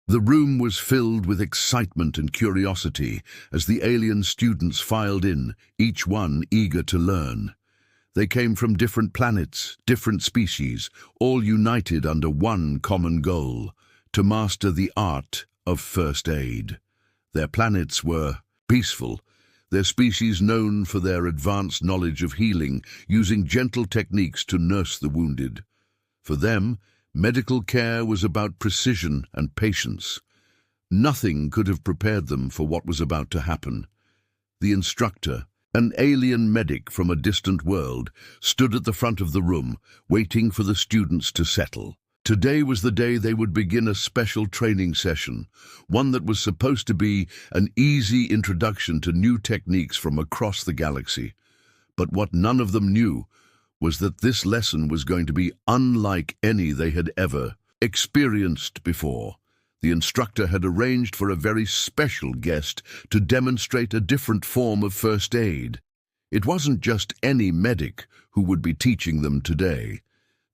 The room was filled with excitement and curiosity as the alien students filed in, each one eager to learn. They came from different planets, different species, all united under one common goal: to master the art of first aid. Their planets were peaceful, their species known for their advanced knowledge of healing, using gentle techniques to nurse the wounded. For them, medical care was about precision and patience. Nothing could have prepared them for what was about to happen. The instructor, an alien medic from a distant world, stood at the front of the room, waiting for the students to settle. Today was the day they would begin a special training session, one that was supposed to be an easy introduction to new techniques from across the galaxy. But what none of them knew was that this lesson was going to be unlike any they had ever experienced before. The instructor had arranged for a very special guest to demonstrate a different form of first aid. It wasn't just any medic who would be teaching them today.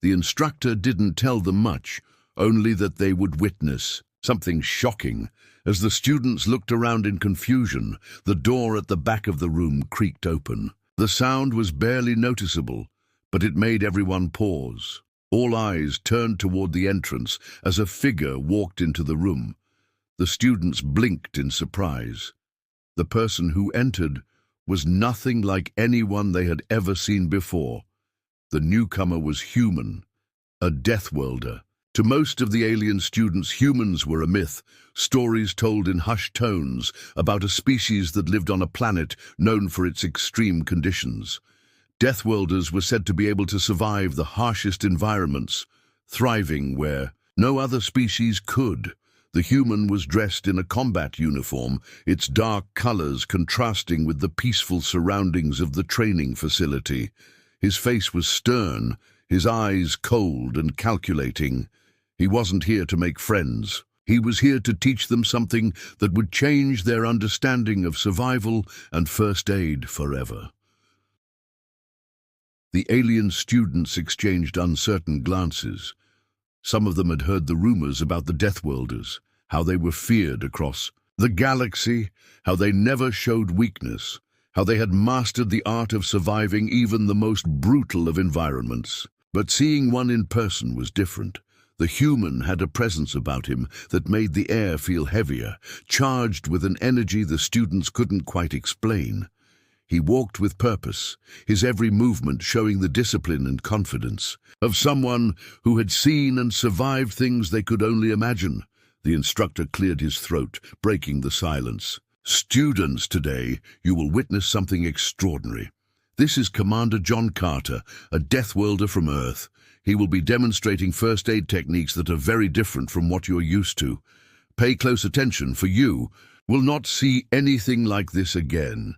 The instructor didn't tell them much, only that they would witness something shocking. As the students looked around in confusion, the door at the back of the room creaked open. The sound was barely noticeable, but it made everyone pause. All eyes turned toward the entrance as a figure walked into the room. The students blinked in surprise. The person who entered was nothing like anyone they had ever seen before. The newcomer was human, a Deathworlder. To most of the alien students, humans were a myth, stories told in hushed tones about a species that lived on a planet known for its extreme conditions. Deathworlders were said to be able to survive the harshest environments, thriving where no other species could. The human was dressed in a combat uniform, its dark colors contrasting with the peaceful surroundings of the training facility. His face was stern, his eyes cold and calculating. He wasn't here to make friends. He was here to teach them something that would change their understanding of survival and first aid forever. The alien students exchanged uncertain glances. Some of them had heard the rumors about the Deathworlders, how they were feared across the galaxy, how they never showed weakness, how they had mastered the art of surviving even the most brutal of environments. But seeing one in person was different. The human had a presence about him that made the air feel heavier, charged with an energy the students couldn't quite explain. He walked with purpose, his every movement showing the discipline and confidence of someone who had seen and survived things they could only imagine. The instructor cleared his throat, breaking the silence. Students, today you will witness something extraordinary. This is Commander John Carter, a Deathworlder from Earth. He will be demonstrating first aid techniques that are very different from what you're used to. Pay close attention, for you will not see anything like this again.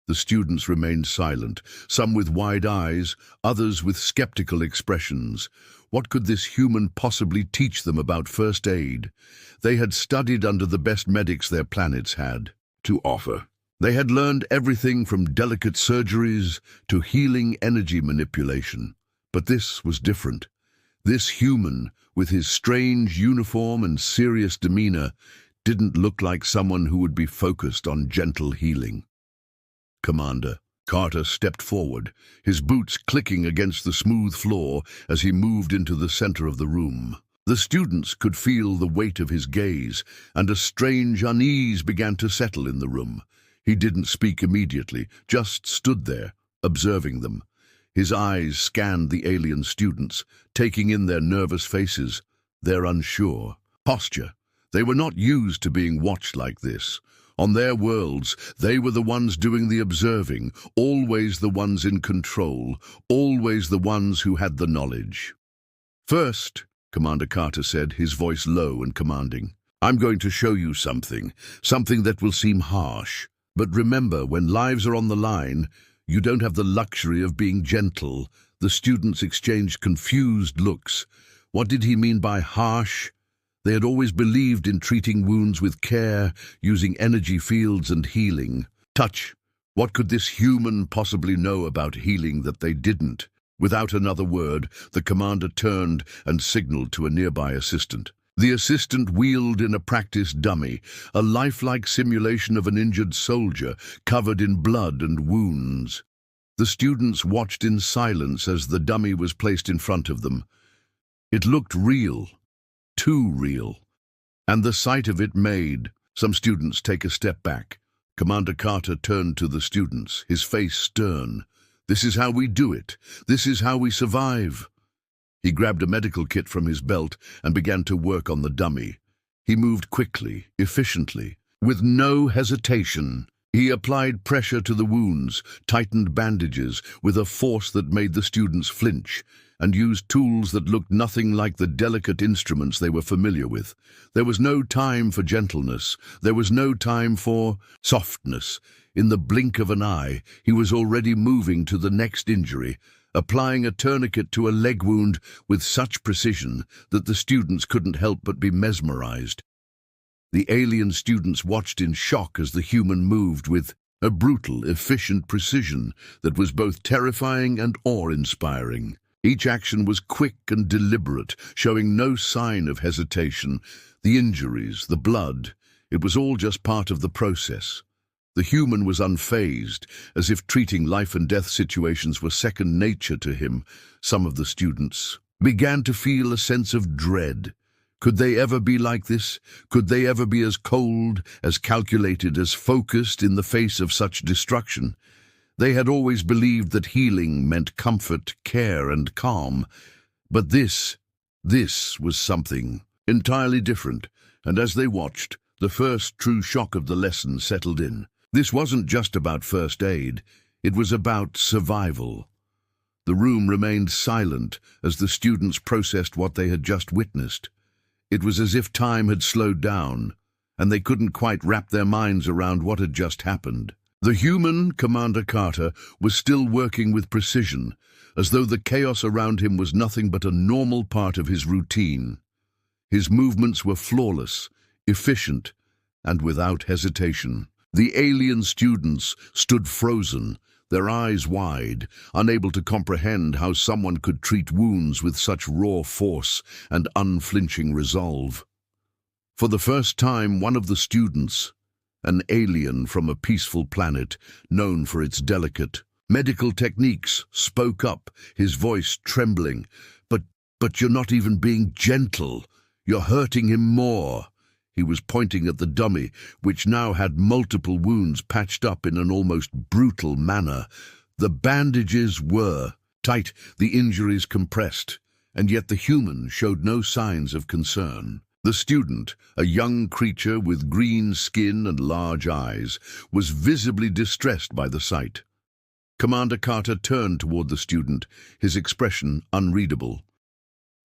The students remained silent, some with wide eyes, others with skeptical expressions. What could this human possibly teach them about first aid? They had studied under the best medics their planets had to offer. They had learned everything from delicate surgeries to healing energy manipulation. But this was different. This human, with his strange uniform and serious demeanor, didn't look like someone who would be focused on gentle healing. Commander Carter stepped forward, his boots clicking against the smooth floor as he moved into the center of the room. The students could feel the weight of his gaze, and a strange unease began to settle in the room. He didn't speak immediately, just stood there, observing them. His eyes scanned the alien students, taking in their nervous faces, their unsure posture. They were not used to being watched like this. On their worlds, they were the ones doing the observing, always the ones in control, always the ones who had the knowledge. First, Commander Carter said, his voice low and commanding, I'm going to show you something that will seem harsh. But remember, when lives are on the line, you don't have the luxury of being gentle. The students exchanged confused looks. What did he mean by harsh? They had always believed in treating wounds with care, using energy fields and healing. Touch. What could this human possibly know about healing that they didn't? Without another word, the commander turned and signaled to a nearby assistant. The assistant wheeled in a practice dummy, a lifelike simulation of an injured soldier covered in blood and wounds. The students watched in silence as the dummy was placed in front of them. It looked real, too real, and the sight of it made some students take a step back. Commander Carter turned to the students, his face stern. "This is how we do it. This is how we survive." He grabbed a medical kit from his belt and began to work on the dummy. He moved quickly, efficiently, with no hesitation. He applied pressure to the wounds, tightened bandages with a force that made the students flinch, and used tools that looked nothing like the delicate instruments they were familiar with. There was no time for gentleness. There was no time for softness. In the blink of an eye, he was already moving to the next injury, applying a tourniquet to a leg wound with such precision that the students couldn't help but be mesmerized. The alien students watched in shock as the human moved with a brutal, efficient precision that was both terrifying and awe-inspiring. Each action was quick and deliberate, showing no sign of hesitation. The injuries, the blood, it was all just part of the process. The human was unfazed, as if treating life-and-death situations were second nature to him. Some of the students began to feel a sense of dread. Could they ever be like this? Could they ever be as cold, as calculated, as focused in the face of such destruction? They had always believed that healing meant comfort, care, and calm. But this was something entirely different, and as they watched, the first true shock of the lesson settled in. This wasn't just about first aid, it was about survival. The room remained silent as the students processed what they had just witnessed. It was as if time had slowed down, and they couldn't quite wrap their minds around what had just happened. The human, Commander Carter, was still working with precision, as though the chaos around him was nothing but a normal part of his routine. His movements were flawless, efficient, and without hesitation. The alien students stood frozen, their eyes wide, unable to comprehend how someone could treat wounds with such raw force and unflinching resolve. For the first time, one of the students, an alien from a peaceful planet known for its delicate medical techniques, spoke up, his voice trembling. But you're not even being gentle. You're hurting him more." He was pointing at the dummy, which now had multiple wounds patched up in an almost brutal manner. The bandages were tight, the injuries compressed, and yet the human showed no signs of concern. The student, a young creature with green skin and large eyes, was visibly distressed by the sight. Commander Carter turned toward the student, his expression unreadable.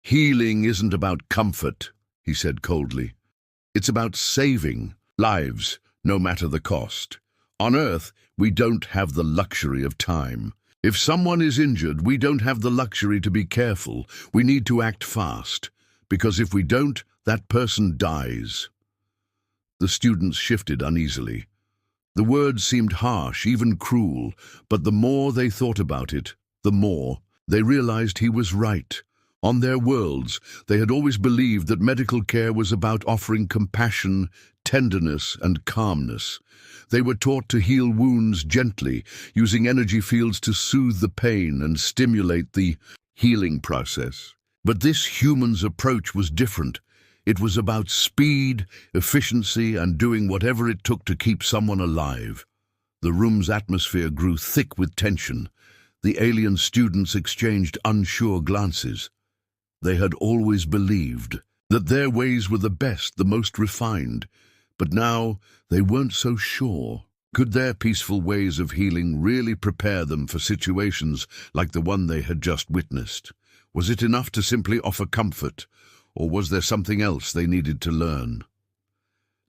"Healing isn't about comfort," he said coldly. "It's about saving lives, no matter the cost. On Earth, we don't have the luxury of time. If someone is injured, we don't have the luxury to be careful. We need to act fast, because if we don't, that person dies." The students shifted uneasily. The words seemed harsh, even cruel, but the more they thought about it, the more they realized he was right. On their worlds, they had always believed that medical care was about offering compassion, tenderness, and calmness. They were taught to heal wounds gently, using energy fields to soothe the pain and stimulate the healing process. But this human's approach was different. It was about speed, efficiency, and doing whatever it took to keep someone alive. The room's atmosphere grew thick with tension. The alien students exchanged unsure glances. They had always believed that their ways were the best, the most refined, but now they weren't so sure. Could their peaceful ways of healing really prepare them for situations like the one they had just witnessed? Was it enough to simply offer comfort, or was there something else they needed to learn?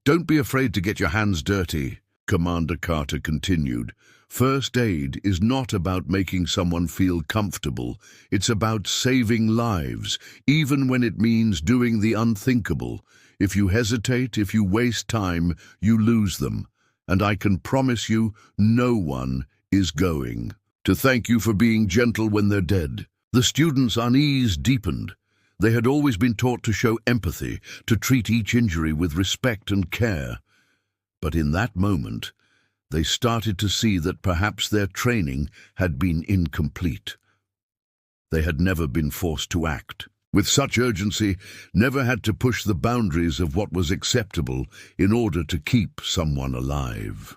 "Don't be afraid to get your hands dirty," Commander Carter continued. "First aid is not about making someone feel comfortable. It's about saving lives, even when it means doing the unthinkable. If you hesitate, if you waste time, you lose them. And I can promise you, no one is going to thank you for being gentle when they're dead." The students' unease deepened. They had always been taught to show empathy, to treat each injury with respect and care. But in that moment, they started to see that perhaps their training had been incomplete. They had never been forced to act with such urgency, never had to push the boundaries of what was acceptable in order to keep someone alive.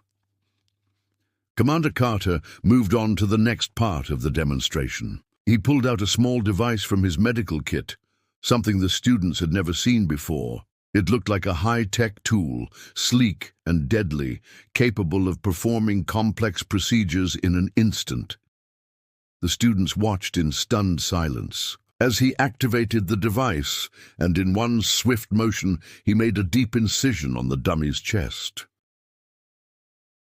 Commander Carter moved on to the next part of the demonstration. He pulled out a small device from his medical kit, something the students had never seen before. It looked like a high-tech tool, sleek and deadly, capable of performing complex procedures in an instant. The students watched in stunned silence as he activated the device, and in one swift motion he made a deep incision on the dummy's chest.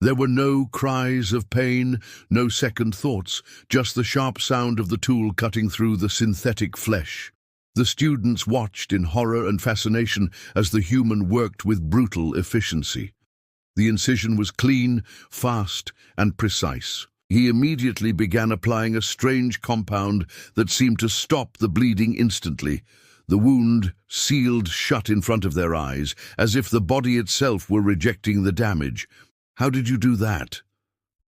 There were no cries of pain, no second thoughts, just the sharp sound of the tool cutting through the synthetic flesh. The students watched in horror and fascination as the human worked with brutal efficiency. The incision was clean, fast, and precise. He immediately began applying a strange compound that seemed to stop the bleeding instantly. The wound sealed shut in front of their eyes, as if the body itself were rejecting the damage. "How did you do that?"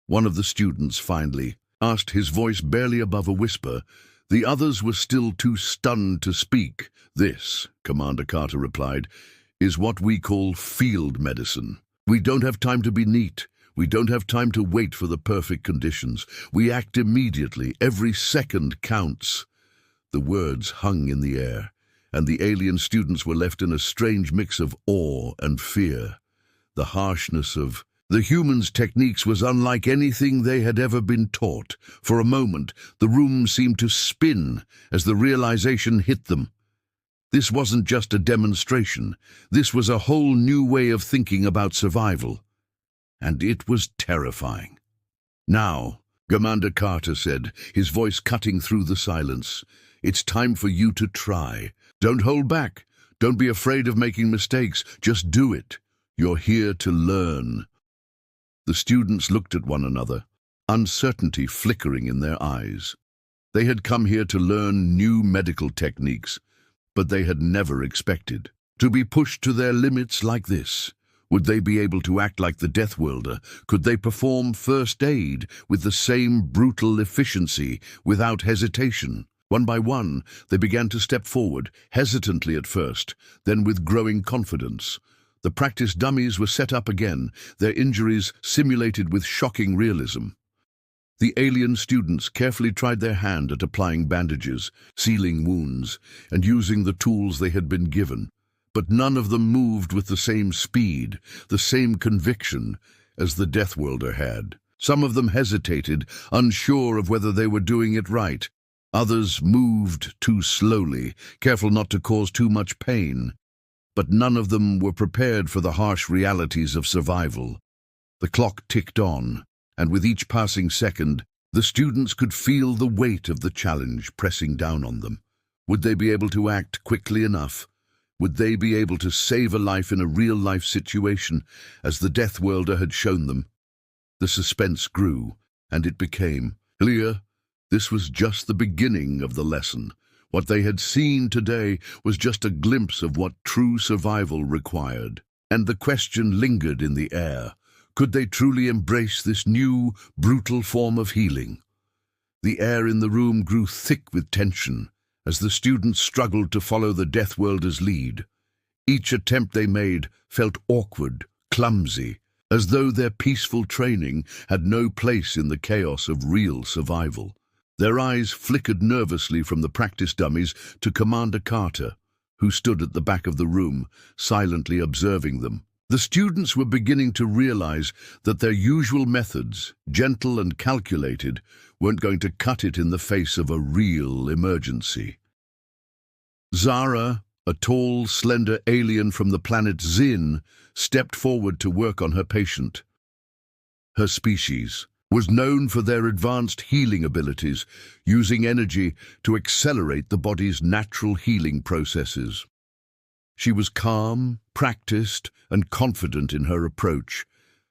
one of the students finally asked, his voice barely above a whisper. The others were still too stunned to speak. "This," Commander Carter replied, "is what we call field medicine. We don't have time to be neat. We don't have time to wait for the perfect conditions. We act immediately. Every second counts." The words hung in the air, and the alien students were left in a strange mix of awe and fear. The harshness of the humans' techniques was unlike anything they had ever been taught. For a moment, the room seemed to spin as the realization hit them. This wasn't just a demonstration. This was a whole new way of thinking about survival. And it was terrifying. "Now," Commander Carter said, his voice cutting through the silence, "it's time for you to try. Don't hold back. Don't be afraid of making mistakes. Just do it. You're here to learn." The students looked at one another, uncertainty flickering in their eyes. They had come here to learn new medical techniques, but they had never expected to be pushed to their limits like this. Would they be able to act like the Deathworlder? Could they perform first aid with the same brutal efficiency, without hesitation? One by one, they began to step forward, hesitantly at first, then with growing confidence. The practice dummies were set up again, their injuries simulated with shocking realism. The alien students carefully tried their hand at applying bandages, sealing wounds, and using the tools they had been given. But none of them moved with the same speed, the same conviction as the Deathworlder had. Some of them hesitated, unsure of whether they were doing it right. Others moved too slowly, careful not to cause too much pain. But none of them were prepared for the harsh realities of survival. The clock ticked on, and with each passing second, the students could feel the weight of the challenge pressing down on them. Would they be able to act quickly enough? Would they be able to save a life in a real-life situation, as the Deathworlder had shown them? The suspense grew, and it became clear. This was just the beginning of the lesson. What they had seen today was just a glimpse of what true survival required. And the question lingered in the air. Could they truly embrace this new, brutal form of healing? The air in the room grew thick with tension as the students struggled to follow the Deathworlder's lead. Each attempt they made felt awkward, clumsy, as though their peaceful training had no place in the chaos of real survival. Their eyes flickered nervously from the practice dummies to Commander Carter, who stood at the back of the room, silently observing them. The students were beginning to realize that their usual methods, gentle and calculated, weren't going to cut it in the face of a real emergency. Zara, a tall, slender alien from the planet Zin, stepped forward to work on her patient. Her species was known for their advanced healing abilities, using energy to accelerate the body's natural healing processes. She was calm, practiced, and confident in her approach,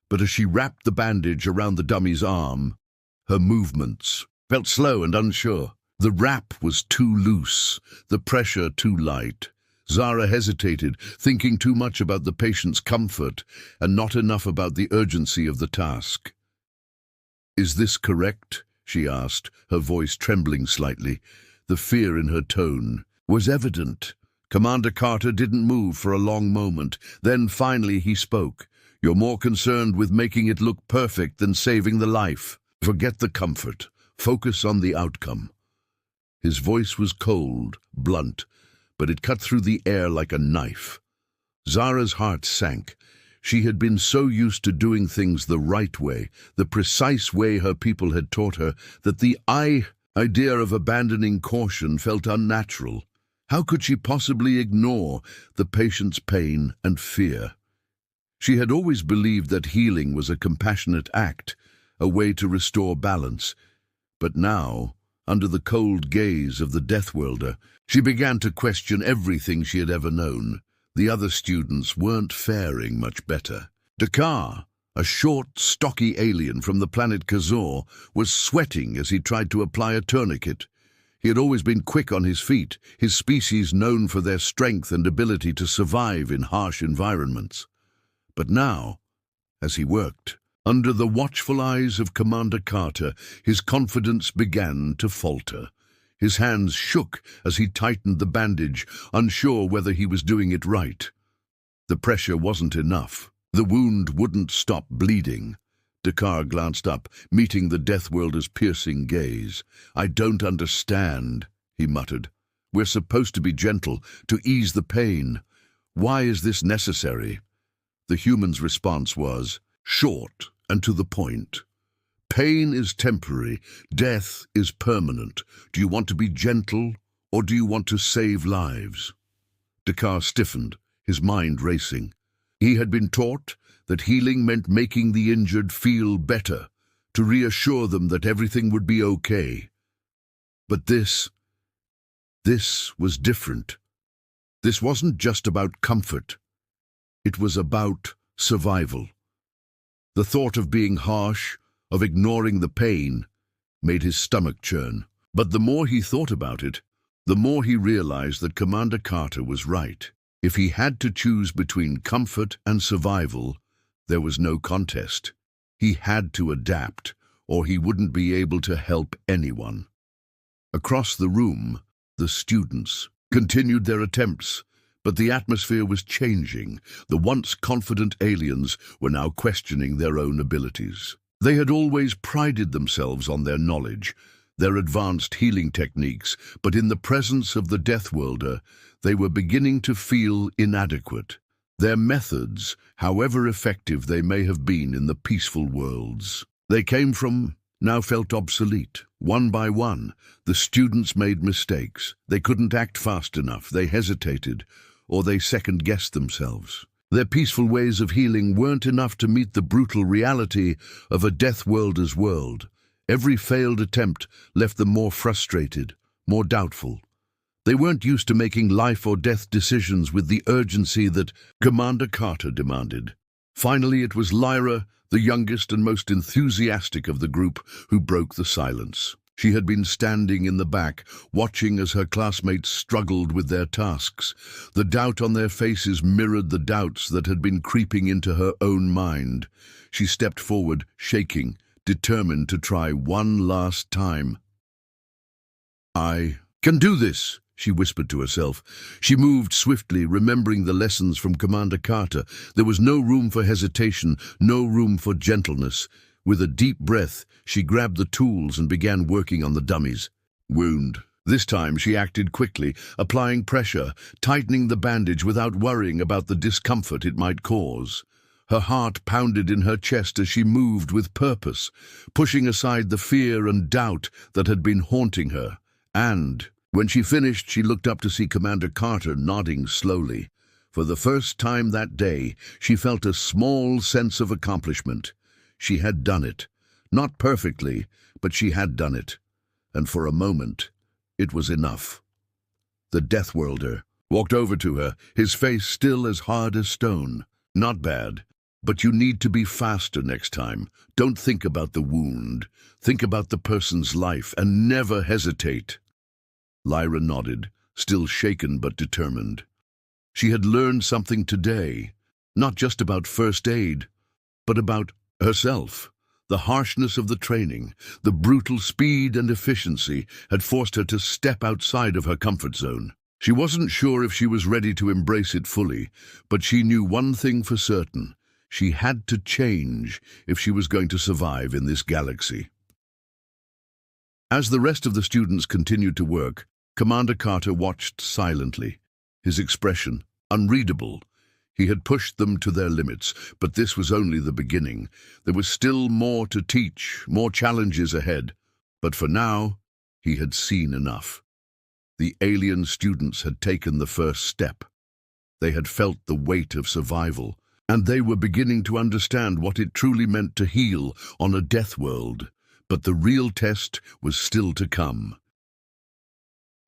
but as she wrapped the bandage around the dummy's arm, her movements felt slow and unsure. The wrap was too loose, the pressure too light. Zara hesitated, thinking too much about the patient's comfort and not enough about the urgency of the task. "Is this correct?" she asked, her voice trembling slightly. The fear in her tone was evident. Commander Carter didn't move for a long moment. Then finally he spoke. "You're more concerned with making it look perfect than saving the life. Forget the comfort. Focus on the outcome." His voice was cold, blunt, but it cut through the air like a knife. Zara's heart sank. She had been so used to doing things the right way, the precise way her people had taught her, that the idea of abandoning caution felt unnatural. How could she possibly ignore the patient's pain and fear? She had always believed that healing was a compassionate act, a way to restore balance. But now, under the cold gaze of the Deathworlder, she began to question everything she had ever known. The other students weren't faring much better. Dakar, a short, stocky alien from the planet Kazor, was sweating as he tried to apply a tourniquet. He had always been quick on his feet, his species known for their strength and ability to survive in harsh environments. But now, as he worked, under the watchful eyes of Commander Carter, his confidence began to falter. His hands shook as he tightened the bandage, unsure whether he was doing it right. The pressure wasn't enough. The wound wouldn't stop bleeding. Dakar glanced up, meeting the Deathworlder's piercing gaze. "I don't understand," he muttered. "We're supposed to be gentle, to ease the pain. Why is this necessary?" The human's response was short and to the point. "Pain is temporary, death is permanent. Do you want to be gentle, or do you want to save lives?" Dakar stiffened, his mind racing. He had been taught that healing meant making the injured feel better, to reassure them that everything would be okay. But this was different. This wasn't just about comfort. It was about survival. The thought of being harsh, of ignoring the pain, made his stomach churn. But the more he thought about it, the more he realized that Commander Carter was right. If he had to choose between comfort and survival, there was no contest. He had to adapt, or he wouldn't be able to help anyone. Across the room, the students continued their attempts, but the atmosphere was changing. The once confident aliens were now questioning their own abilities. They had always prided themselves on their knowledge, their advanced healing techniques, but in the presence of the Deathworlder, they were beginning to feel inadequate. Their methods, however effective they may have been in the peaceful worlds they came from, now felt obsolete. One by one, the students made mistakes. They couldn't act fast enough, they hesitated, or they second-guessed themselves. Their peaceful ways of healing weren't enough to meet the brutal reality of a Deathworlder's world. Every failed attempt left them more frustrated, more doubtful. They weren't used to making life-or-death decisions with the urgency that Commander Carter demanded. Finally, it was Lyra, the youngest and most enthusiastic of the group, who broke the silence. She had been standing in the back, watching as her classmates struggled with their tasks. The doubt on their faces mirrored the doubts that had been creeping into her own mind. She stepped forward, shaking, determined to try one last time. "I can do this," she whispered to herself. She moved swiftly, remembering the lessons from Commander Carter. There was no room for hesitation, no room for gentleness. With a deep breath, she grabbed the tools and began working on the dummy's wound. This time she acted quickly, applying pressure, tightening the bandage without worrying about the discomfort it might cause. Her heart pounded in her chest as she moved with purpose, pushing aside the fear and doubt that had been haunting her. And when she finished, she looked up to see Commander Carter nodding slowly. For the first time that day, she felt a small sense of accomplishment. She had done it. Not perfectly, but she had done it. And for a moment, it was enough. The Deathworlder walked over to her, his face still as hard as stone. "Not bad, but you need to be faster next time. Don't think about the wound. Think about the person's life and never hesitate." Lyra nodded, still shaken but determined. She had learned something today, not just about first aid, but about herself. The harshness of the training, the brutal speed and efficiency had forced her to step outside of her comfort zone. She wasn't sure if she was ready to embrace it fully, but she knew one thing for certain. She had to change if she was going to survive in this galaxy. As the rest of the students continued to work, Commander Carter watched silently, his expression unreadable. He had pushed them to their limits, but this was only the beginning. There was still more to teach, more challenges ahead. But for now, he had seen enough. The alien students had taken the first step. They had felt the weight of survival, and they were beginning to understand what it truly meant to heal on a death world. But the real test was still to come.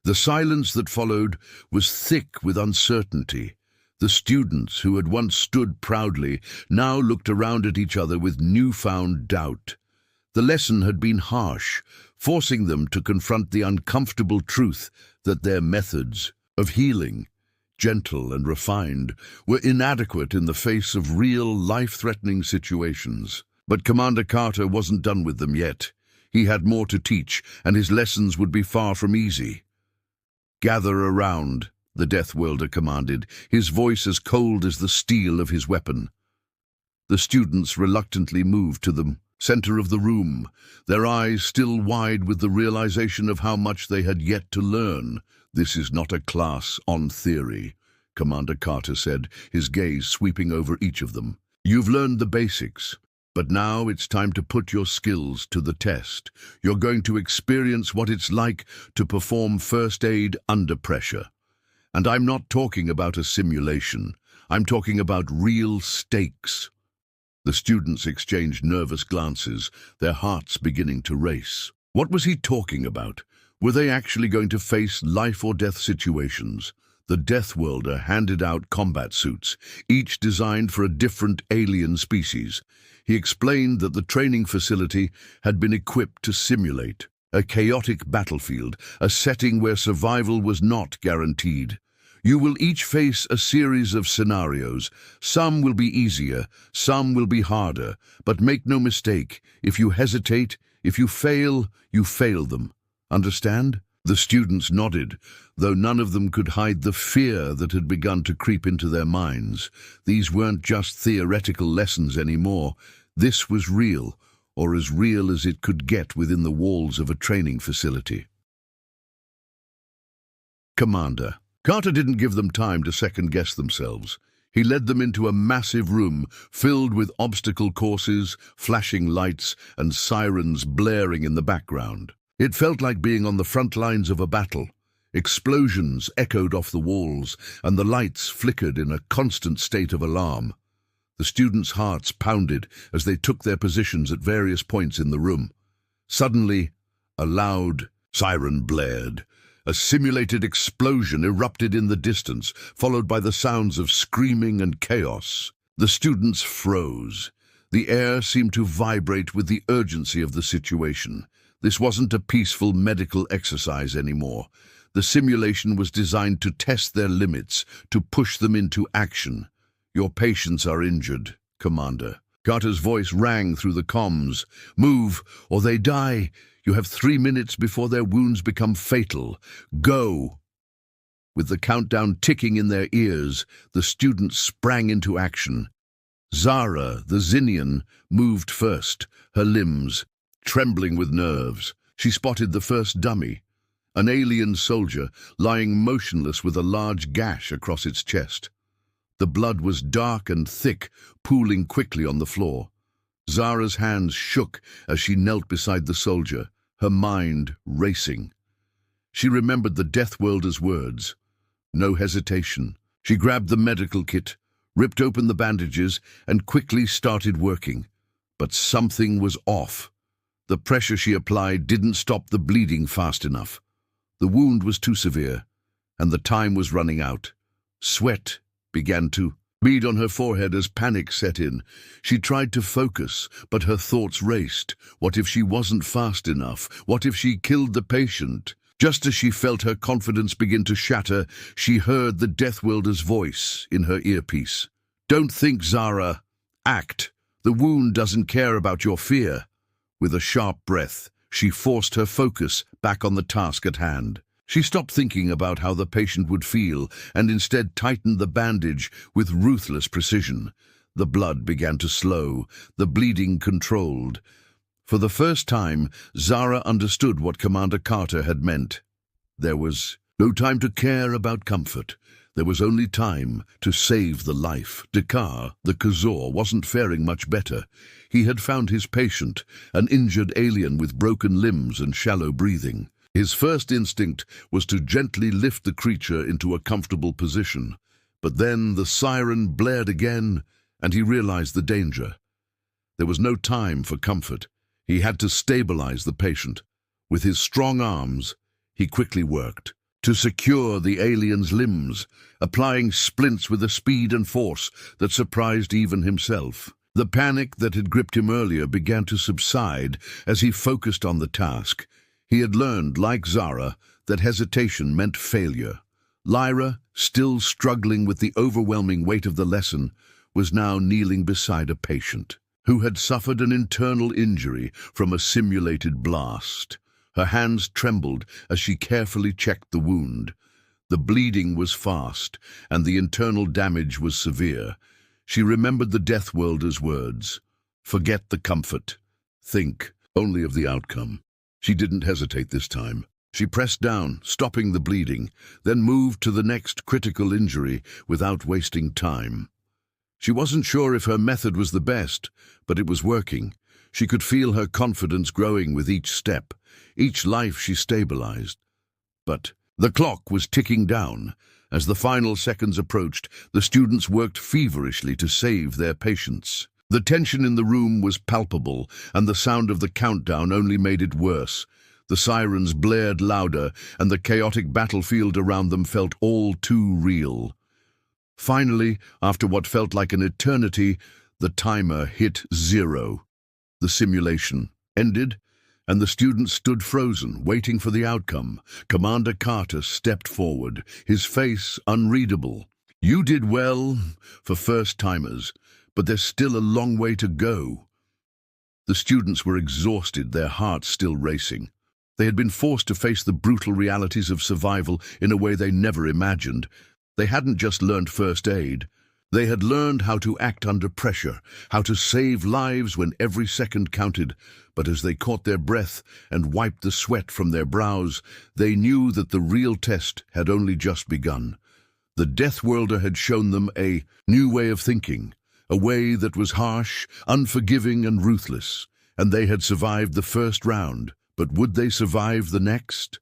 The silence that followed was thick with uncertainty. The students, who had once stood proudly, now looked around at each other with newfound doubt. The lesson had been harsh, forcing them to confront the uncomfortable truth that their methods of healing, gentle and refined, were inadequate in the face of real, life-threatening situations. But Commander Carter wasn't done with them yet. He had more to teach, and his lessons would be far from easy. "Gather around," the Deathworlder commanded, his voice as cold as the steel of his weapon. The students reluctantly moved to the center of the room, their eyes still wide with the realization of how much they had yet to learn. "This is not a class on theory," Commander Carter said, his gaze sweeping over each of them. "You've learned the basics, but now it's time to put your skills to the test. You're going to experience what it's like to perform first aid under pressure. And I'm not talking about a simulation. I'm talking about real stakes." The students exchanged nervous glances, their hearts beginning to race. What was he talking about? Were they actually going to face life-or-death situations? The Deathworlder handed out combat suits, each designed for a different alien species. He explained that the training facility had been equipped to simulate a chaotic battlefield, a setting where survival was not guaranteed. You will each face a series of scenarios. Some will be easier, some will be harder. But make no mistake, if you hesitate, if you fail them. Understand? The students nodded, though none of them could hide the fear that had begun to creep into their minds. These weren't just theoretical lessons anymore. This was real, or as real as it could get within the walls of a training facility. Commander Carter didn't give them time to second-guess themselves. He led them into a massive room filled with obstacle courses, flashing lights, and sirens blaring in the background. It felt like being on the front lines of a battle. Explosions echoed off the walls, and the lights flickered in a constant state of alarm. The students' hearts pounded as they took their positions at various points in the room. Suddenly, a loud siren blared. A simulated explosion erupted in the distance, followed by the sounds of screaming and chaos. The students froze. The air seemed to vibrate with the urgency of the situation. This wasn't a peaceful medical exercise anymore. The simulation was designed to test their limits, to push them into action. "Your patients are injured, Commander." Carter's voice rang through the comms. "Move, or they die. You have 3 minutes before their wounds become fatal. Go!" With the countdown ticking in their ears, the students sprang into action. Zara, the Zinnian, moved first, her limbs trembling with nerves. She spotted the first dummy, an alien soldier lying motionless with a large gash across its chest. The blood was dark and thick, pooling quickly on the floor. Zara's hands shook as she knelt beside the soldier, her mind racing. She remembered the Deathworlder's words. No hesitation. She grabbed the medical kit, ripped open the bandages, and quickly started working. But something was off. The pressure she applied didn't stop the bleeding fast enough. The wound was too severe, and the time was running out. Sweat began to bead on her forehead as panic set in. She tried to focus, but her thoughts raced. What if she wasn't fast enough? What if she killed the patient? Just as she felt her confidence begin to shatter, she heard the Deathworlder's voice in her earpiece. "Don't think, Zara. Act. The wound doesn't care about your fear." With a sharp breath, she forced her focus back on the task at hand. She stopped thinking about how the patient would feel and instead tightened the bandage with ruthless precision. The blood began to slow, the bleeding controlled. For the first time, Zara understood what Commander Carter had meant. There was no time to care about comfort. There was only time to save the life. Dakar, the Khazor, wasn't faring much better. He had found his patient, an injured alien with broken limbs and shallow breathing. His first instinct was to gently lift the creature into a comfortable position. But then the siren blared again, and he realized the danger. There was no time for comfort. He had to stabilize the patient. With his strong arms, he quickly worked to secure the alien's limbs, applying splints with a speed and force that surprised even himself. The panic that had gripped him earlier began to subside as he focused on the task. He had learned, like Zara, that hesitation meant failure. Lyra, still struggling with the overwhelming weight of the lesson, was now kneeling beside a patient who had suffered an internal injury from a simulated blast. Her hands trembled as she carefully checked the wound. The bleeding was fast, and the internal damage was severe. She remembered the Deathworlder's words. "Forget the comfort. Think only of the outcome." She didn't hesitate this time. She pressed down, stopping the bleeding, then moved to the next critical injury without wasting time. She wasn't sure if her method was the best, but it was working. She could feel her confidence growing with each step, each life she stabilized. But the clock was ticking down. As the final seconds approached, the students worked feverishly to save their patients. The tension in the room was palpable, and the sound of the countdown only made it worse. The sirens blared louder, and the chaotic battlefield around them felt all too real. Finally, after what felt like an eternity, the timer hit 0. The simulation ended, and the students stood frozen, waiting for the outcome. Commander Carter stepped forward, his face unreadable. "You did well for first-timers, but there's still a long way to go." The students were exhausted, their hearts still racing. They had been forced to face the brutal realities of survival in a way they never imagined. They hadn't just learned first aid. They had learned how to act under pressure, how to save lives when every second counted. But as they caught their breath and wiped the sweat from their brows, they knew that the real test had only just begun. The Deathworlder had shown them a new way of thinking, a way that was harsh, unforgiving, and ruthless. And they had survived the first round, but would they survive the next?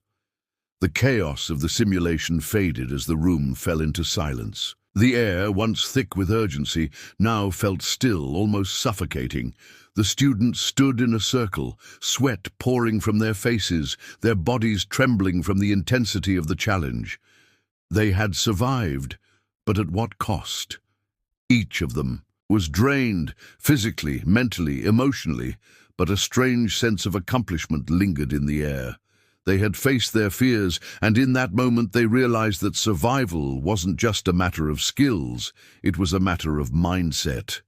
The chaos of the simulation faded as the room fell into silence. The air, once thick with urgency, now felt still, almost suffocating. The students stood in a circle, sweat pouring from their faces, their bodies trembling from the intensity of the challenge. They had survived, but at what cost? Each of them was drained, physically, mentally, emotionally, but a strange sense of accomplishment lingered in the air. They had faced their fears, and in that moment they realized that survival wasn't just a matter of skills, it was a matter of mindset.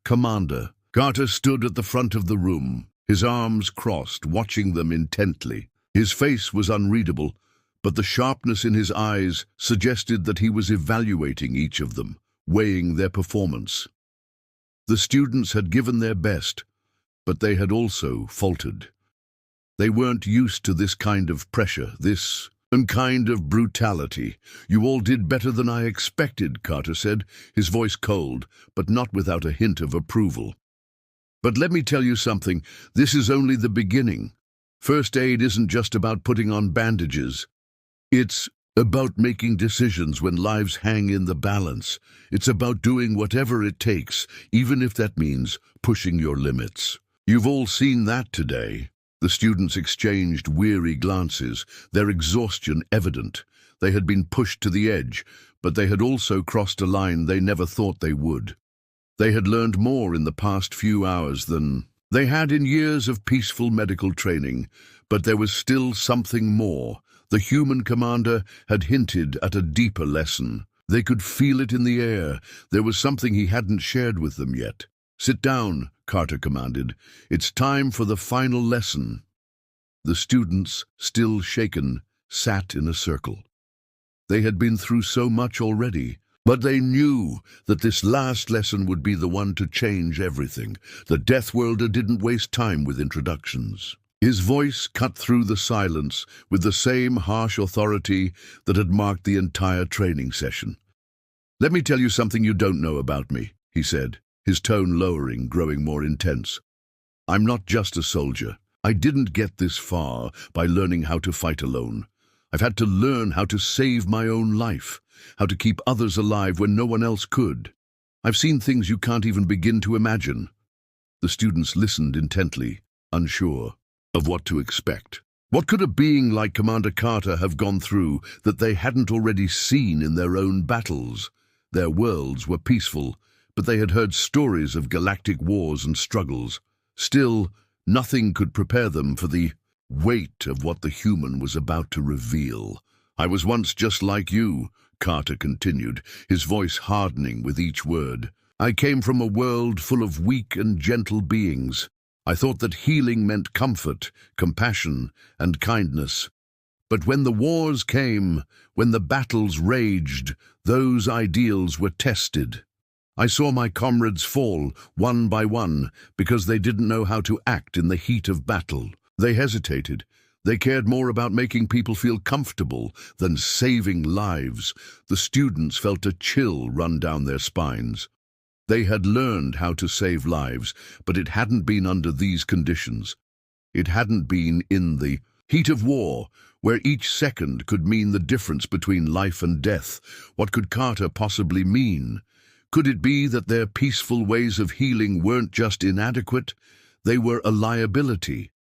Commander Carter stood at the front of the room, his arms crossed, watching them intently. His face was unreadable, but the sharpness in his eyes suggested that he was evaluating each of them, weighing their performance. The students had given their best, but they had also faltered. They weren't used to this kind of pressure, this kind of brutality. "You all did better than I expected," Carter said, his voice cold, but not without a hint of approval. "But let me tell you something, this is only the beginning. First aid isn't just about putting on bandages. It's about making decisions when lives hang in the balance. It's about doing whatever it takes, even if that means pushing your limits. You've all seen that today." The students exchanged weary glances, their exhaustion evident. They had been pushed to the edge, but they had also crossed a line they never thought they would. They had learned more in the past few hours than they had in years of peaceful medical training, But there was still something more. The human commander had hinted at a deeper lesson. They could feel it in the air. There was something he hadn't shared with them yet. "Sit down," Carter commanded. "It's time for the final lesson." The students, still shaken, sat in a circle. They had been through so much already, but they knew that this last lesson would be the one to change everything. The Deathworlder didn't waste time with introductions. His voice cut through the silence with the same harsh authority that had marked the entire training session. "Let me tell you something you don't know about me," he said, his tone lowering, growing more intense. "I'm not just a soldier. I didn't get this far by learning how to fight alone. I've had to learn how to save my own life, how to keep others alive when no one else could. I've seen things you can't even begin to imagine." The students listened intently, unsure of what to expect. What could a being like Commander Carter have gone through that they hadn't already seen in their own battles? Their worlds were peaceful, but they had heard stories of galactic wars and struggles. Still, nothing could prepare them for the weight of what the human was about to reveal. "I was once just like you," Carter continued, his voice hardening with each word. "I came from a world full of weak and gentle beings. I thought that healing meant comfort, compassion, and kindness. But when the wars came, when the battles raged, those ideals were tested. I saw my comrades fall, one by one, because they didn't know how to act in the heat of battle. They hesitated. They cared more about making people feel comfortable than saving lives." The students felt a chill run down their spines. They had learned how to save lives, but it hadn't been under these conditions. It hadn't been in the heat of war, where each second could mean the difference between life and death. What could Carter possibly mean? Could it be that their peaceful ways of healing weren't just inadequate? They were a liability.